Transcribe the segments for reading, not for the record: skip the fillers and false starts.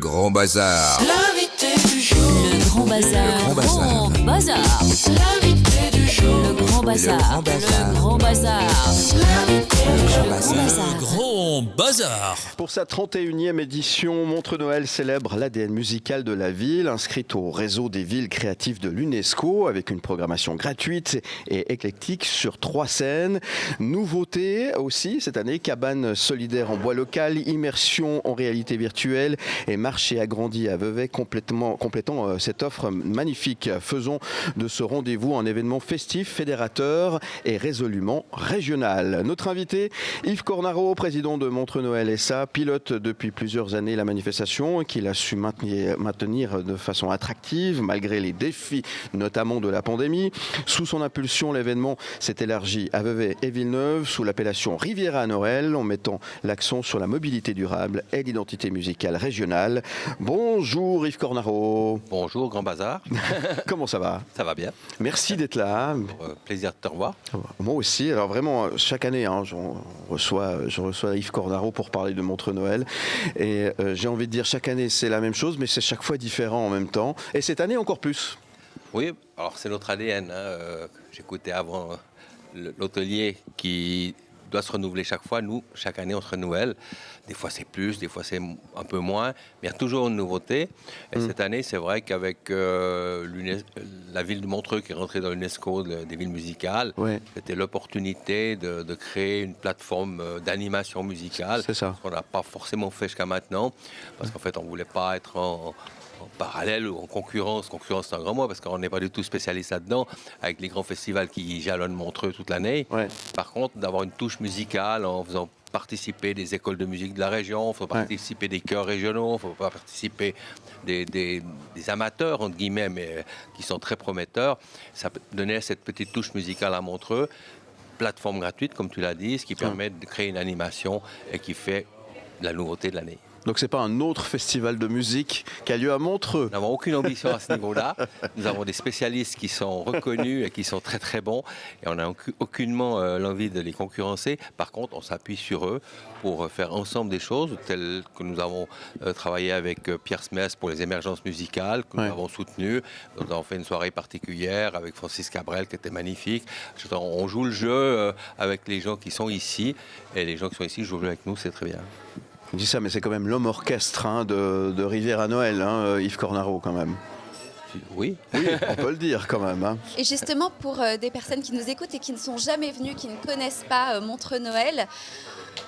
Grand Bazar. L'invité du jour. Le Grand Bazar. Le Grand Bazar. Grand Bazar. L'invité du jour. Le Grand Bazar. Le Grand Bazar. Le Grand Bazar. L'invité du jour. Le Grand Bazar. Grand Bazar. Pour sa 31e édition, Montreux Noël célèbre l'ADN musical de la ville, inscrite au réseau des villes créatives de l'UNESCO, avec une programmation gratuite et éclectique sur 3 scènes. Nouveauté aussi cette année, cabane solidaire en bois local, immersion en réalité virtuelle et marché agrandi à Vevey, complétant cette offre magnifique. Faisons de ce rendez-vous un événement festif, fédérateur et résolument régional. Notre invité, Yves Cornaro, président de Montreux Noël SA, pilote depuis plusieurs années la manifestation qu'il a su maintenir de façon attractive malgré les défis notamment de la pandémie. Sous son impulsion, l'événement s'est élargi à Vevey et Villeneuve sous l'appellation Riviera Noël en mettant l'accent sur la mobilité durable et l'identité musicale régionale. Bonjour Yves Cornaro. Bonjour Grand Bazar. Comment ça va? Ça va bien. Merci d'être là. Plaisir de te revoir. Moi aussi. Alors vraiment, chaque année, je reçois Yves Cornaro pour parler de Montreux Noël. Et j'ai envie de dire, chaque année, c'est la même chose, mais c'est chaque fois différent en même temps. Et cette année, encore plus. Oui, alors c'est notre ADN. J'écoutais avant l'hôtelier qui doit se renouveler chaque fois. Nous, chaque année, on se renouvelle. Des fois, c'est plus, des fois, c'est un peu moins. Mais il y a toujours une nouveauté. Et cette année, c'est vrai qu'avec la ville de Montreux qui est rentrée dans l'UNESCO des villes musicales, c'était l'opportunité de créer une plateforme d'animation musicale. C'est ça. Ce qu'on n'a pas forcément fait jusqu'à maintenant. Parce qu'en fait, on ne voulait pas être en parallèle ou en concurrence. Concurrence, c'est un grand mot parce qu'on n'est pas du tout spécialiste là-dedans, avec les grands festivals qui jalonnent Montreux toute l'année. Ouais. Par contre, d'avoir une touche musicale en faisant participer des écoles de musique de la région, il faut participer des chœurs régionaux, il faut participer des amateurs, entre guillemets, mais qui sont très prometteurs. Ça donnait cette petite touche musicale à Montreux. Plateforme gratuite, comme tu l'as dit, ce qui permet de créer une animation et qui fait la nouveauté de l'année. Donc c'est pas un autre festival de musique qui a lieu à Montreux. Nous n'avons aucune ambition à ce niveau-là. Nous avons des spécialistes qui sont reconnus et qui sont très très bons. Et on n'a aucunement l'envie de les concurrencer. Par contre, on s'appuie sur eux pour faire ensemble des choses telles que nous avons travaillé avec Pierre Smith pour les émergences musicales, que nous avons soutenu. Nous avons fait une soirée particulière avec Francis Cabrel qui était magnifique. On joue le jeu avec les gens qui sont ici. Et les gens qui sont ici jouent le jeu avec nous, c'est très bien. Je dis ça, mais c'est quand même l'homme orchestre de Riviera Noël, Yves Cornaro, quand même. Oui, on peut le dire quand même. Et justement, pour des personnes qui nous écoutent et qui ne sont jamais venues, qui ne connaissent pas Montreux Noël,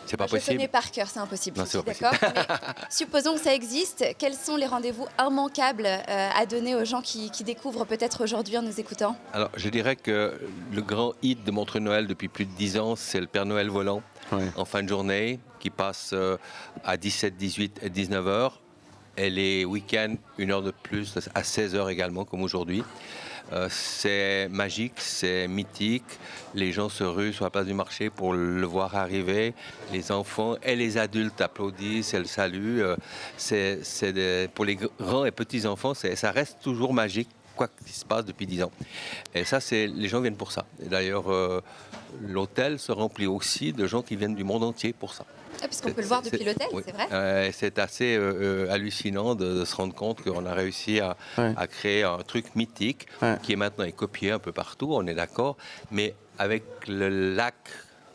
c'est pas je possible. connais par cœur, c'est impossible. Non, c'est pas d'accord. Mais supposons que ça existe. Quels sont les rendez-vous immanquables à donner aux gens qui découvrent peut-être aujourd'hui en nous écoutant? Alors, je dirais que le grand hit de Montreux Noël depuis plus de 10 ans, c'est le Père Noël volant en fin de journée, qui passe à 17, 18 et 19 heures. Et les week-ends, 1 heure de plus, à 16 heures également, comme aujourd'hui. C'est magique, c'est mythique. Les gens se ruent sur la place du marché pour le voir arriver. Les enfants et les adultes applaudissent et le saluent. Pour les grands et petits enfants, ça reste toujours magique, quoi qu'il se passe depuis 10 ans. Et ça, les gens viennent pour ça. Et d'ailleurs, l'hôtel se remplit aussi de gens qui viennent du monde entier pour ça. Ah, puisqu'on peut le voir depuis l'hôtel, oui. C'est vrai. C'est assez hallucinant de se rendre compte qu'on a réussi à créer un truc mythique qui est maintenant copié un peu partout, on est d'accord, mais avec le lac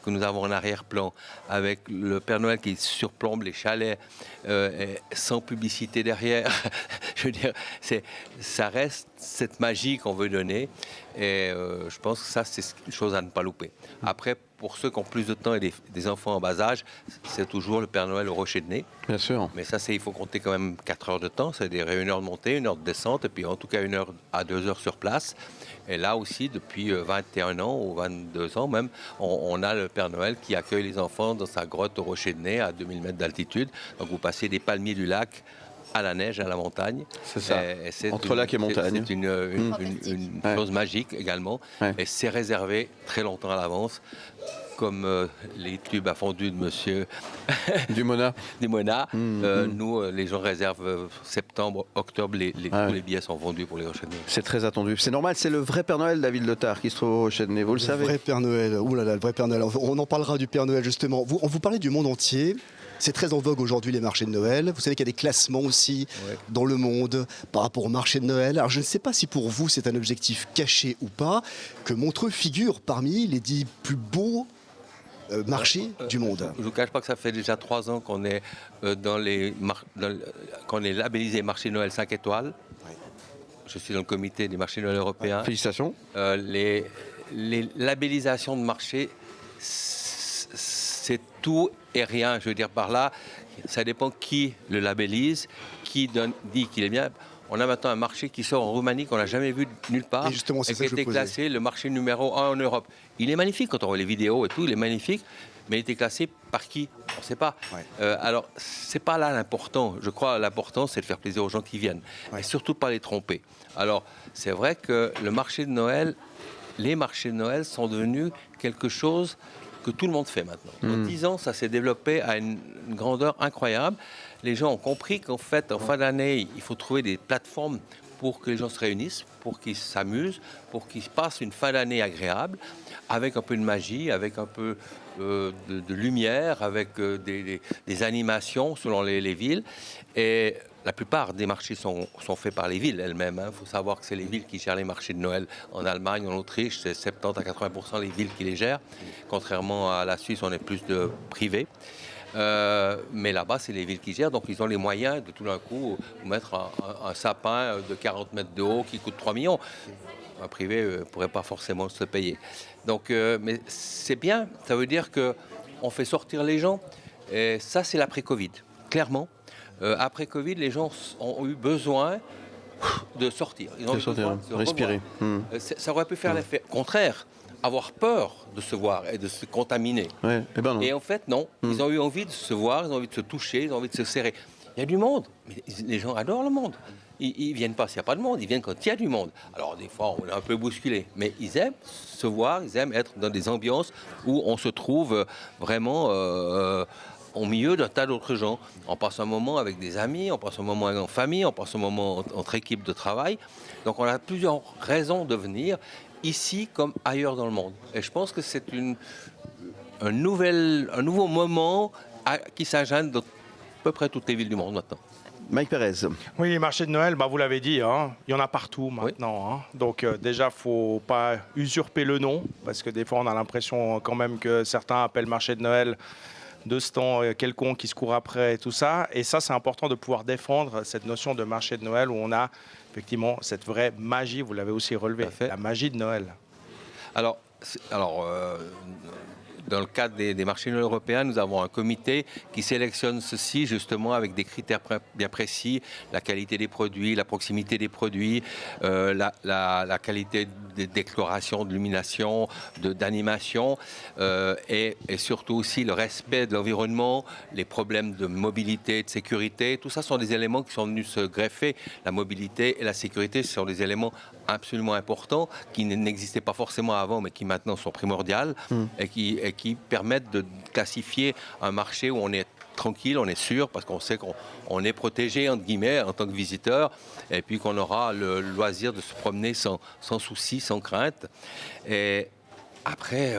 que nous avons en arrière-plan, avec le Père Noël qui surplombe les chalets, sans publicité derrière. Je veux dire, ça reste cette magie qu'on veut donner. Et je pense que ça, c'est une chose à ne pas louper. Après, pour ceux qui ont plus de temps et des enfants en bas âge, c'est toujours le Père Noël au Rocher de Nez. Bien sûr. Mais ça, il faut compter quand même 4 heures de temps. C'est-à-dire 1 heure de montée, 1 heure de descente, et puis en tout cas 1 heure à 2 heures sur place. Et là aussi, depuis 21 ans ou 22 ans même, on a le Père Noël qui accueille les enfants dans sa grotte au Rocher de Nez à 2000 mètres d'altitude. Donc vous passez des palmiers du lac à la neige, à la montagne. C'est ça, entre lac et montagne. C'est une chose magique également. Et c'est réservé très longtemps à l'avance. Comme les tubes à fondu de monsieur Dumona. Nous, les gens réservent septembre, octobre, tous les billets sont vendus pour les Rochers de Nez. C'est très attendu. C'est normal, c'est le vrai Père Noël, David Letard, qui se trouve au Rocher de Nez, vous le savez. Le vrai Père Noël, le vrai Père Noël. On en parlera du Père Noël justement. On vous parlait du monde entier. C'est très en vogue aujourd'hui les marchés de Noël. Vous savez qu'il y a des classements aussi dans le monde par rapport au marché de Noël. Alors je ne sais pas si pour vous c'est un objectif caché ou pas, que Montreux figure parmi les 10 plus beaux marchés du monde. Je ne vous cache pas que ça fait déjà 3 ans qu'on est, qu'on est labellisé marché de Noël 5 étoiles. Ouais. Je suis dans le comité des marchés de Noël européens. Félicitations. Les labellisations de marché, c'est tout et rien. Je veux dire par là, ça dépend qui le labellise, qui dit qu'il est bien. On a maintenant un marché qui sort en Roumanie qu'on n'a jamais vu nulle part. Et justement, c'est et ça qui que a je été posais. classé le marché numéro 1 en Europe. Il est magnifique quand on voit les vidéos et tout, il est magnifique. Mais il était classé par qui? On ne sait pas. Ouais. Alors, c'est pas là l'important. Je crois que l'important, c'est de faire plaisir aux gens qui viennent. Ouais. Et surtout pas les tromper. Alors, c'est vrai que le marché de Noël, les marchés de Noël sont devenus quelque chose que tout le monde fait maintenant. En 10 ans, ça s'est développé à une grandeur incroyable. Les gens ont compris qu'en fait, en fin d'année, il faut trouver des plateformes pour que les gens se réunissent, pour qu'ils s'amusent, pour qu'ils passent une fin d'année agréable, avec un peu de magie, avec un peu de lumière, avec des animations selon les villes. Et la plupart des marchés sont faits par les villes elles-mêmes. Il faut savoir que c'est les villes qui gèrent les marchés de Noël. En Allemagne, en Autriche, c'est 70 à 80% les villes qui les gèrent. Contrairement à la Suisse, on est plus de privés. Mais là-bas, c'est les villes qui gèrent. Donc, ils ont les moyens de tout d'un coup mettre un sapin de 40 mètres de haut qui coûte 3 millions. Un privé ne pourrait pas forcément se le payer. Donc, mais c'est bien. Ça veut dire qu'on fait sortir les gens. Et ça, c'est l'après-Covid. Clairement. Après Covid, les gens ont eu besoin de sortir. Ils ont eu besoin de se respirer. Ça aurait pu faire l'effet contraire, avoir peur de se voir et de se contaminer. Ouais. Eh ben non. Et en fait, non. Ils ont eu envie de se voir, ils ont envie de se toucher, ils ont envie de se serrer. Il y a du monde, mais les gens adorent le monde. Ils viennent pas s'il n'y a pas de monde, ils viennent quand il y a du monde. Alors des fois, on est un peu bousculé, mais ils aiment se voir, ils aiment être dans des ambiances où on se trouve vraiment au milieu d'un tas d'autres gens. On passe un moment avec des amis, on passe un moment en famille, on passe un moment entre équipes de travail. Donc on a plusieurs raisons de venir ici comme ailleurs dans le monde. Et je pense que c'est un nouveau moment qui s'agende dans à peu près toutes les villes du monde maintenant. Mike Pérez. Oui, les marchés de Noël, vous l'avez dit, hein, il y en a partout maintenant. Hein. Donc déjà, il ne faut pas usurper le nom, parce que des fois, on a l'impression quand même que certains appellent marché de Noël de stands quelconques qui se courent après et tout ça. Et ça, c'est important de pouvoir défendre cette notion de marché de Noël où on a effectivement cette vraie magie, vous l'avez aussi relevé, la magie de Noël. Alors dans le cadre des marchés européens, nous avons un comité qui sélectionne ceci justement avec des critères bien précis, la qualité des produits, la proximité des produits, la qualité des décorations, de l'illumination, d'animation et surtout aussi le respect de l'environnement, les problèmes de mobilité, de sécurité. Tout ça sont des éléments qui sont venus se greffer. La mobilité et la sécurité sont des éléments absolument importants qui n'existaient pas forcément avant mais qui maintenant sont primordiales et qui permettent de classifier un marché où on est tranquille, on est sûr, parce qu'on sait qu'on est protégé, entre guillemets, en tant que visiteur, et puis qu'on aura le loisir de se promener sans souci, sans crainte. Et après,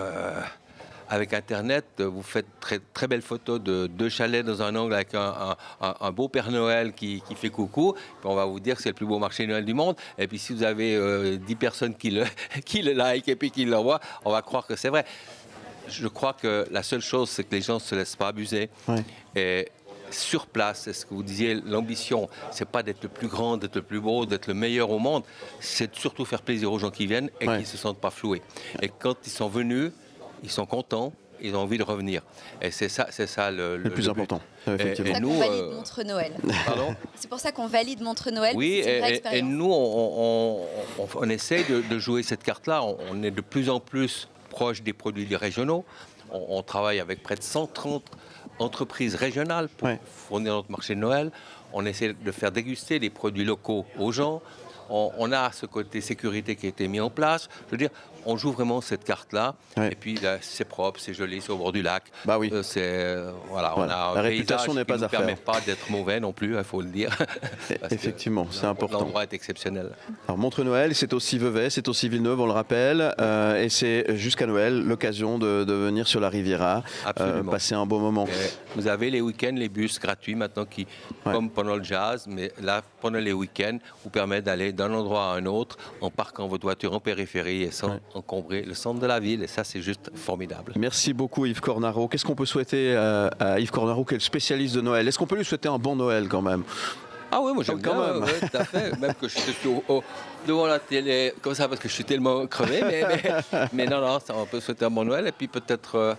avec Internet, vous faites très belles photos de 2 chalets dans un angle avec un beau Père Noël qui fait coucou. Puis on va vous dire que c'est le plus beau marché de Noël du monde. Et puis si vous avez 10 personnes qui le like et puis qui l'envoient, on va croire que c'est vrai. Je crois que la seule chose, c'est que les gens ne se laissent pas abuser. Ouais. Et sur place, c'est ce que vous disiez, l'ambition, c'est pas d'être le plus grand, d'être le plus beau, d'être le meilleur au monde. C'est de surtout faire plaisir aux gens qui viennent et qui ne se sentent pas floués. Et quand ils sont venus, ils sont contents, ils ont envie de revenir. Et c'est ça le plus important. Effectivement. C'est pour ça qu'on valide Montreux Noël. Pardon ? C'est pour ça qu'on valide Montreux Noël. Oui, et nous, on essaie de jouer cette carte-là. On est de plus en plus proche des produits régionaux. On travaille avec près de 130 entreprises régionales pour fournir notre marché de Noël. On essaie de faire déguster des produits locaux aux gens. On a ce côté sécurité qui a été mis en place. Je veux dire, on joue vraiment cette carte-là. Ouais. Et puis là, c'est propre, c'est joli, c'est au bord du lac. Bah oui. Voilà, on Voilà. a un La paysage réputation n'est qui pas nous à faire. permet pas d'être mauvais non plus, il faut le dire. Parce que Effectivement, c'est important. L'endroit est exceptionnel. Alors Montreux-Noël, c'est aussi Vevey, c'est aussi Villeneuve, on le rappelle, et c'est jusqu'à Noël l'occasion de venir sur la Riviera, Absolument. passer un beau moment. Et vous avez les week-ends, les bus gratuits maintenant qui, comme pendant le jazz, mais là, pendant les week-ends, vous permettent d'aller d'un endroit à un autre en parquant votre voiture en périphérie et sans encombrer le centre de la ville. Et ça, c'est juste formidable. Merci beaucoup Yves Cornaro. Qu'est-ce qu'on peut souhaiter à Yves Cornaro, qui est le spécialiste de Noël? Est-ce qu'on peut lui souhaiter un bon Noël quand même? Ah oui, moi j'aime Quand bien, même. tout à fait. Même que je suis devant la télé comme ça parce que je suis tellement crevé. Mais non, ça, on peut souhaiter un bon Noël. Et puis peut-être,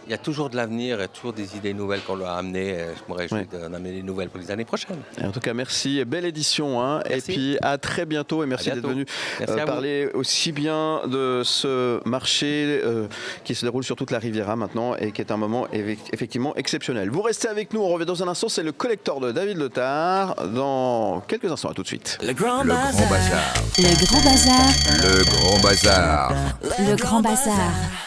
il y a toujours de l'avenir et toujours des idées nouvelles qu'on doit amener. Et je me réjouis d'en amener des nouvelles pour les années prochaines. En tout cas, merci. Belle édition. Hein. Et puis à très bientôt. Et merci d'être venu parler aussi bien de ce marché qui se déroule sur toute la Riviera maintenant et qui est un moment effectivement exceptionnel. Vous restez avec nous. On revient dans un instant. C'est le collector de David Letard. Dans quelques instants. À tout de suite. Le Grand Le Bazar. Grand Bazar. Le Grand Bazar. Le Grand Bazar. Le Grand Bazar.